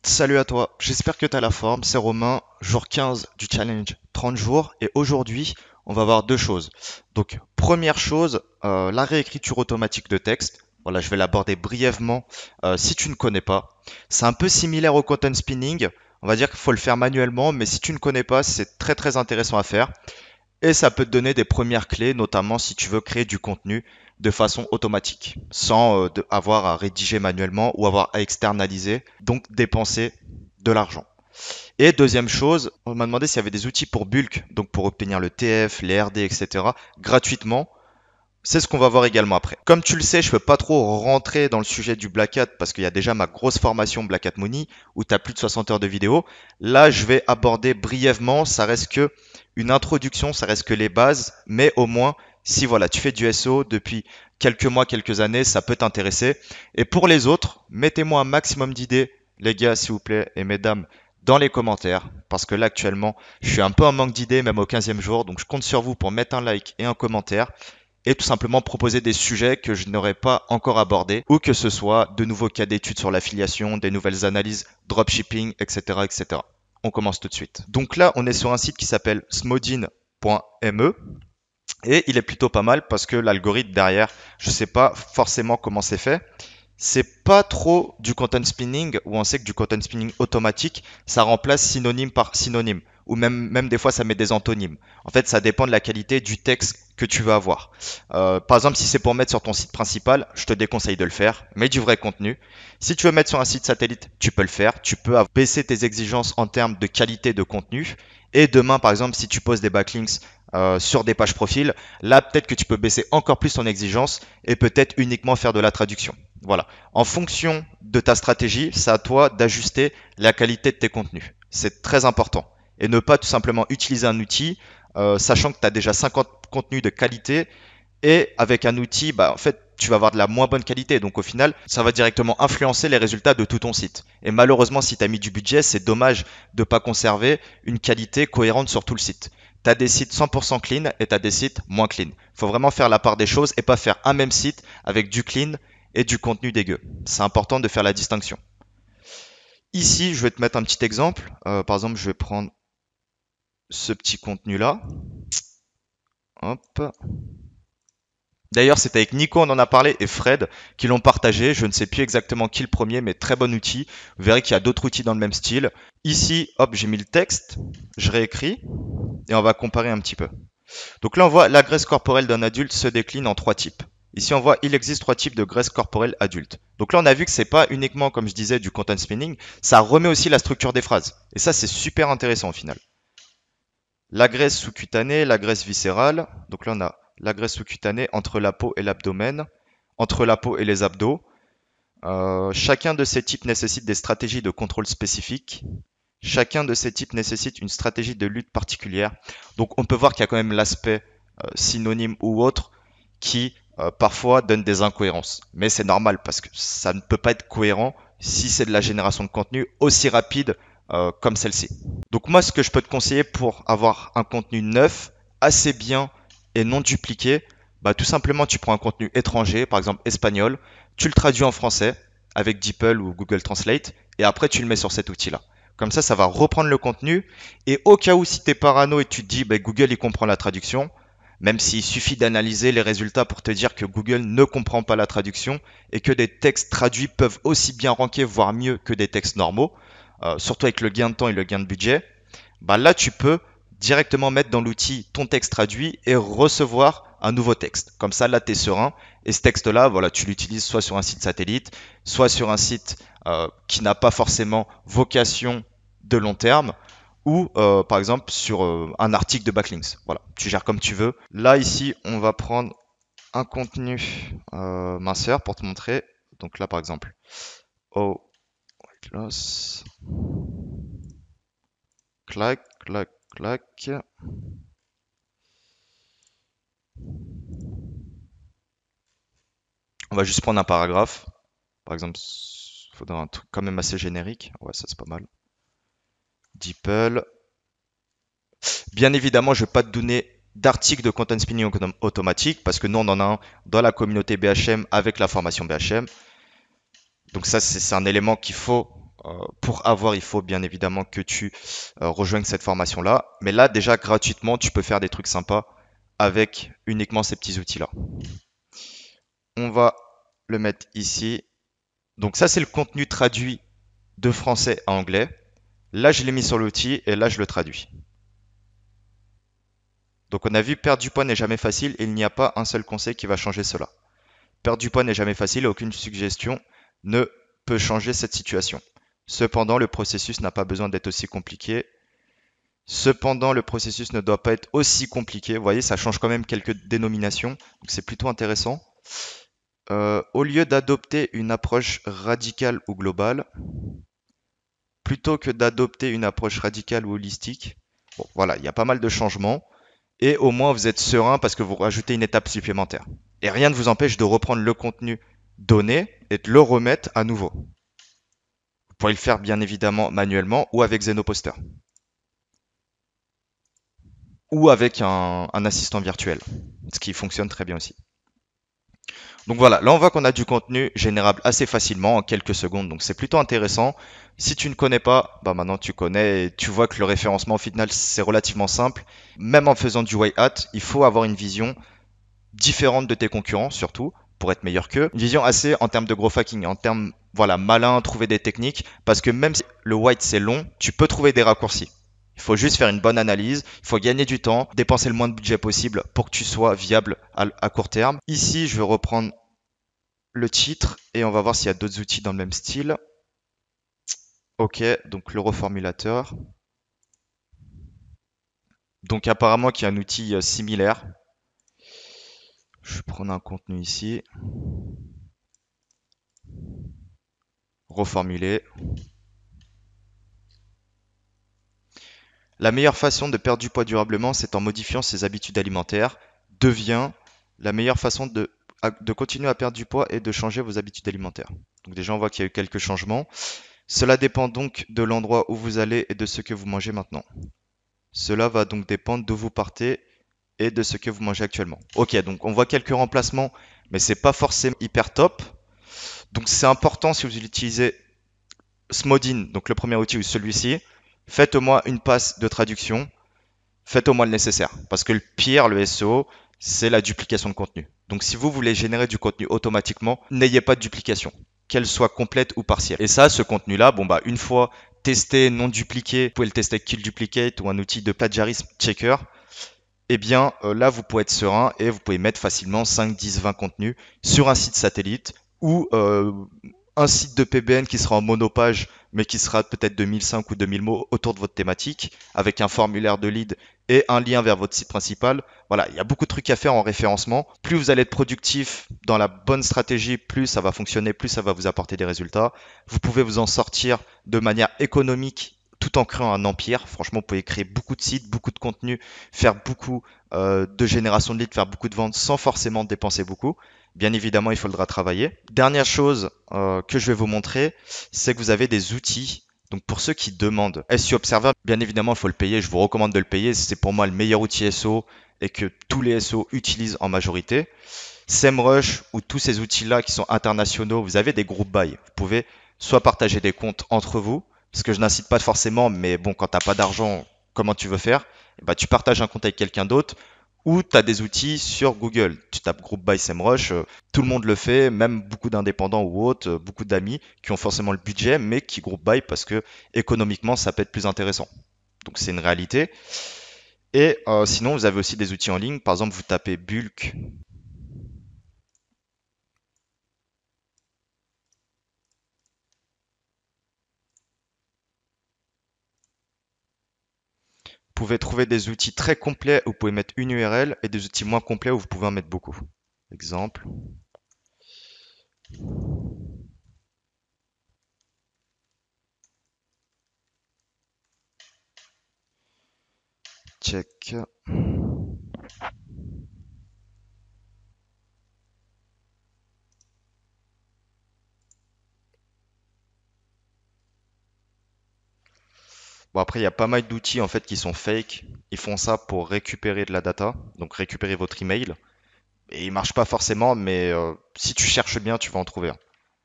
Salut à toi, j'espère que tu as la forme, c'est Romain, jour 15 du challenge 30 jours et aujourd'hui on va voir deux choses. Donc première chose, la réécriture automatique de texte. Voilà, je vais l'aborder brièvement si tu ne connais pas. C'est un peu similaire au content spinning, on va dire qu'il faut le faire manuellement, mais si tu ne connais pas, c'est très très intéressant à faire. Et ça peut te donner des premières clés, notamment si tu veux créer du contenu de façon automatique, sans avoir à rédiger manuellement ou avoir à externaliser, donc dépenser de l'argent. Et deuxième chose, on m'a demandé s'il y avait des outils pour bulk, donc pour obtenir le TF, les RD, etc., gratuitement. C'est ce qu'on va voir également après. Comme tu le sais, je ne peux pas trop rentrer dans le sujet du Black Hat parce qu'il y a déjà ma grosse formation Black Hat Money où tu as plus de 60 heures de vidéo. Là, je vais aborder brièvement, ça reste que une introduction, ça reste que les bases, mais au moins, si voilà, tu fais du SEO depuis quelques mois, quelques années, ça peut t'intéresser. Et pour les autres, mettez-moi un maximum d'idées, les gars, s'il vous plaît, et mesdames, dans les commentaires, parce que là, actuellement, je suis un peu en manque d'idées, même au 15e jour, donc je compte sur vous pour mettre un like et un commentaire et tout simplement proposer des sujets que je n'aurais pas encore abordés, ou que ce soit de nouveaux cas d'études sur l'affiliation, des nouvelles analyses, dropshipping, etc., etc. On commence tout de suite. Donc là, on est sur un site qui s'appelle smodin.me et il est plutôt pas mal parce que l'algorithme derrière, je ne sais pas forcément comment c'est fait. C'est pas trop du content spinning où on sait que du content spinning automatique, ça remplace synonyme par synonyme. Ou même des fois, ça met des antonymes. En fait, ça dépend de la qualité du texte que tu veux avoir. Par exemple, si c'est pour mettre sur ton site principal, je te déconseille de le faire. Mets du vrai contenu. Si tu veux mettre sur un site satellite, tu peux le faire. Tu peux baisser tes exigences en termes de qualité de contenu. Et demain, par exemple, si tu poses des backlinks sur des pages profil, là, peut-être que tu peux baisser encore plus ton exigence et peut-être uniquement faire de la traduction. Voilà. En fonction de ta stratégie, c'est à toi d'ajuster la qualité de tes contenus. C'est très important. Et ne pas tout simplement utiliser un outil, sachant que tu as déjà 50 contenus de qualité, et avec un outil, bah, en fait, tu vas avoir de la moins bonne qualité. Donc au final, ça va directement influencer les résultats de tout ton site. Et malheureusement, si tu as mis du budget, c'est dommage de ne pas conserver une qualité cohérente sur tout le site. Tu as des sites 100% clean et tu as des sites moins clean. Il faut vraiment faire la part des choses et pas faire un même site avec du clean et du contenu dégueu. C'est important de faire la distinction. Ici, je vais te mettre un petit exemple. Par exemple, je vais prendre ce petit contenu-là. Hop. D'ailleurs, c'est avec Nico, on en a parlé, et Fred, qui l'ont partagé. Je ne sais plus exactement qui le premier, mais très bon outil. Vous verrez qu'il y a d'autres outils dans le même style. Ici, hop, j'ai mis le texte, je réécris, et on va comparer un petit peu. Donc là, on voit la graisse corporelle d'un adulte se décline en trois types. Ici, on voit il existe trois types de graisse corporelle adulte. Donc là, on a vu que c'est pas uniquement, comme je disais, du content spinning, ça remet aussi la structure des phrases. Et ça, c'est super intéressant au final. La graisse sous-cutanée, la graisse viscérale. Donc là, on a la graisse sous-cutanée entre la peau et l'abdomen, entre la peau et les abdos. Chacun de ces types nécessite des stratégies de contrôle spécifiques. Chacun de ces types nécessite une stratégie de lutte particulière. Donc on peut voir qu'il y a quand même l'aspect synonyme ou autre qui parfois donne des incohérences. Mais c'est normal parce que ça ne peut pas être cohérent si c'est de la génération de contenu aussi rapide comme celle-ci. Donc moi, ce que je peux te conseiller pour avoir un contenu neuf, assez bien et non dupliqué, bah, tout simplement tu prends un contenu étranger, par exemple espagnol, tu le traduis en français avec DeepL ou Google Translate et après tu le mets sur cet outil-là. Comme ça va reprendre le contenu et au cas où si tu es parano et tu te dis bah, Google il comprend la traduction, même s'il suffit d'analyser les résultats pour te dire que Google ne comprend pas la traduction et que des textes traduits peuvent aussi bien ranker, voire mieux que des textes normaux, surtout avec le gain de temps et le gain de budget, bah là tu peux directement mettre dans l'outil ton texte traduit et recevoir un nouveau texte. Comme ça, là, tu es serein. Et ce texte-là, voilà, tu l'utilises soit sur un site satellite, soit sur un site qui n'a pas forcément vocation de long terme, ou par exemple sur un article de backlinks. Voilà, tu gères comme tu veux. Là, ici, on va prendre un contenu minceur pour te montrer. Donc là, par exemple, oh, weight loss, clac, clac, clac. On va juste prendre un paragraphe. Par exemple, il faudra un truc quand même assez générique. Ouais, ça c'est pas mal. DeepL. Bien évidemment, je ne vais pas te donner d'article de content spinning automatique parce que nous, on en a un dans la communauté BHM avec la formation BHM. Donc ça, c'est un élément qu'il faut Pour avoir, il faut bien évidemment que tu rejoignes cette formation-là. Mais là, déjà gratuitement, tu peux faire des trucs sympas avec uniquement ces petits outils-là. On va le mettre ici. Donc ça, c'est le contenu traduit de français à anglais. Là, je l'ai mis sur l'outil et là, je le traduis. Donc on a vu perdre du poids n'est jamais facile et il n'y a pas un seul conseil qui va changer cela. Perdre du poids n'est jamais facile et aucune suggestion ne peut changer cette situation. Cependant, le processus n'a pas besoin d'être aussi compliqué. Cependant, le processus ne doit pas être aussi compliqué. Vous voyez, ça change quand même quelques dénominations, donc c'est plutôt intéressant. Au lieu d'adopter une approche radicale ou globale, plutôt que d'adopter une approche radicale ou holistique, bon, voilà, il y a pas mal de changements. Et au moins, vous êtes serein parce que vous rajoutez une étape supplémentaire. Et rien ne vous empêche de reprendre le contenu donné et de le remettre à nouveau. Vous pourrez le faire bien évidemment manuellement ou avec Zenoposter. Ou avec un assistant virtuel, ce qui fonctionne très bien aussi. Donc voilà, là on voit qu'on a du contenu générable assez facilement en quelques secondes, donc c'est plutôt intéressant. Si tu ne connais pas, bah maintenant tu connais et tu vois que le référencement au final c'est relativement simple. Même en faisant du white hat, il faut avoir une vision différente de tes concurrents surtout pour être meilleur qu'eux. Une vision assez en termes de gros hacking, en termes voilà malin, trouver des techniques, parce que même si le white c'est long, tu peux trouver des raccourcis. Il faut juste faire une bonne analyse, il faut gagner du temps, dépenser le moins de budget possible pour que tu sois viable à court terme. Ici, je vais reprendre le titre et on va voir s'il y a d'autres outils dans le même style. Ok, donc le reformulateur. Donc apparemment qu'il y a un outil similaire. Je vais prendre un contenu ici. Reformuler. La meilleure façon de perdre du poids durablement, c'est en modifiant ses habitudes alimentaires. Devient la meilleure façon de continuer à perdre du poids et de changer vos habitudes alimentaires. Donc déjà, on voit qu'il y a eu quelques changements. Cela dépend donc de l'endroit où vous allez et de ce que vous mangez maintenant. Cela va donc dépendre d'où vous partez et de ce que vous mangez actuellement. Ok, donc on voit quelques remplacements, mais c'est pas forcément hyper top. Donc c'est important si vous utilisez Smodin, donc le premier outil ou celui-ci, faites au moins une passe de traduction, faites au moins le nécessaire. Parce que le pire, le SEO, c'est la duplication de contenu. Donc si vous voulez générer du contenu automatiquement, n'ayez pas de duplication, qu'elle soit complète ou partielle. Et ça, ce contenu-là, bon bah une fois testé, non dupliqué, vous pouvez le tester avec Kill Duplicate ou un outil de plagiarisme checker. Eh bien là, vous pouvez être serein et vous pouvez mettre facilement 5, 10, 20 contenus sur un site satellite ou un site de PBN qui sera en monopage, mais qui sera peut-être de 1005 ou 2000 mots autour de votre thématique, avec un formulaire de lead et un lien vers votre site principal. Voilà, il y a beaucoup de trucs à faire en référencement. Plus vous allez être productif dans la bonne stratégie, plus ça va fonctionner, plus ça va vous apporter des résultats. Vous pouvez vous en sortir de manière économique tout en créant un empire. Franchement, vous pouvez créer beaucoup de sites, beaucoup de contenus, faire beaucoup de génération de leads, faire beaucoup de ventes sans forcément dépenser beaucoup. Bien évidemment, il faudra travailler. Dernière chose que je vais vous montrer, c'est que vous avez des outils. Donc pour ceux qui demandent SEO Observer, bien évidemment, il faut le payer. Je vous recommande de le payer. C'est pour moi le meilleur outil SEO et que tous les SEO utilisent en majorité. SEMrush ou tous ces outils-là qui sont internationaux, vous avez des groupes buy. Vous pouvez soit partager des comptes entre vous, ce que je n'incite pas forcément, mais bon, quand tu n'as pas d'argent, comment tu veux faire? Bah, tu partages un compte avec quelqu'un d'autre ou tu as des outils sur Google. Tu tapes Group by SEMrush, tout le monde le fait, même beaucoup d'indépendants ou autres, beaucoup d'amis qui ont forcément le budget, mais qui group by parce que économiquement, ça peut être plus intéressant. Donc c'est une réalité. Et sinon, vous avez aussi des outils en ligne. Par exemple, vous tapez Bulk. Vous pouvez trouver des outils très complets où vous pouvez mettre une URL et des outils moins complets où vous pouvez en mettre beaucoup. Exemple. Check. Bon, après, il y a pas mal d'outils en fait qui sont fake. Ils font ça pour récupérer de la data, donc récupérer votre email. Et ils marchent pas forcément, mais si tu cherches bien, tu vas en trouver un.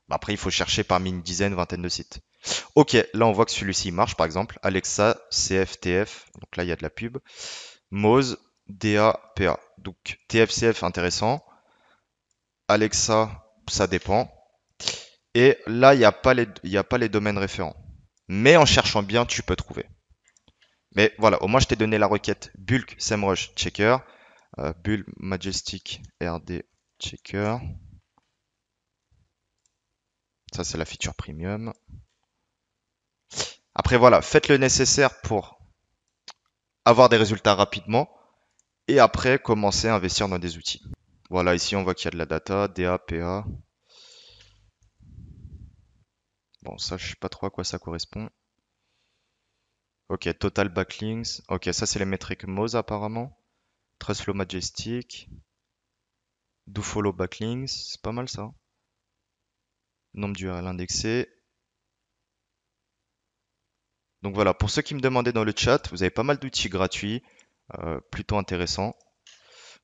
Bah, après, il faut chercher parmi une dizaine, vingtaine de sites. Ok, là on voit que celui-ci marche par exemple. Alexa, CFTF, donc là il y a de la pub. Moz, DAPA. Donc TFCF intéressant. Alexa, ça dépend. Et là, il y a pas les domaines référents. Mais en cherchant bien, tu peux trouver. Mais voilà, au moins je t'ai donné la requête bulk SEMrush checker, bulk majestic RD checker. Ça, c'est la feature premium. Après, voilà, faites le nécessaire pour avoir des résultats rapidement et après commencer à investir dans des outils. Voilà, ici on voit qu'il y a de la data, DA, PA. Bon, ça, je sais pas trop à quoi ça correspond. Ok, total backlinks. Ok, ça, c'est les métriques Moz apparemment. Trust Flow Majestic. Do follow backlinks. C'est pas mal ça. Nombre d'URL indexés. Donc voilà, pour ceux qui me demandaient dans le chat, vous avez pas mal d'outils gratuits, plutôt intéressants.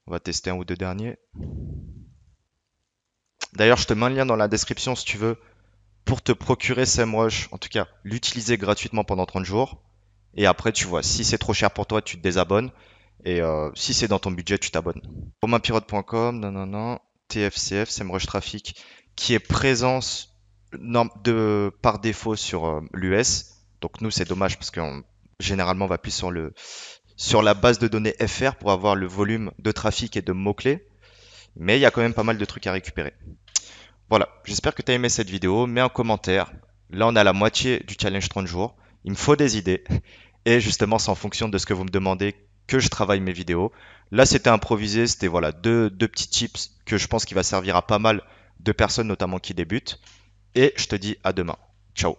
On va tester un ou deux derniers. D'ailleurs, je te mets un lien dans la description si tu veux pour te procurer SEMrush, en tout cas l'utiliser gratuitement pendant 30 jours. Et après, tu vois, si c'est trop cher pour toi, tu te désabonnes. Et si c'est dans ton budget, tu t'abonnes. Romainpirote.com, non, non, non. TFCF, SEMrush Traffic, qui est présence par défaut sur l'US. Donc nous, c'est dommage parce qu'on généralement on va plus sur la base de données FR pour avoir le volume de trafic et de mots-clés. Mais il y a quand même pas mal de trucs à récupérer. Voilà, j'espère que tu as aimé cette vidéo. Mets un commentaire. Là, on a la moitié du challenge 30 jours. Il me faut des idées. Et justement, c'est en fonction de ce que vous me demandez que je travaille mes vidéos. Là, c'était improvisé. C'était voilà, deux petits tips que je pense qu'il va servir à pas mal de personnes, notamment qui débutent. Et je te dis à demain. Ciao.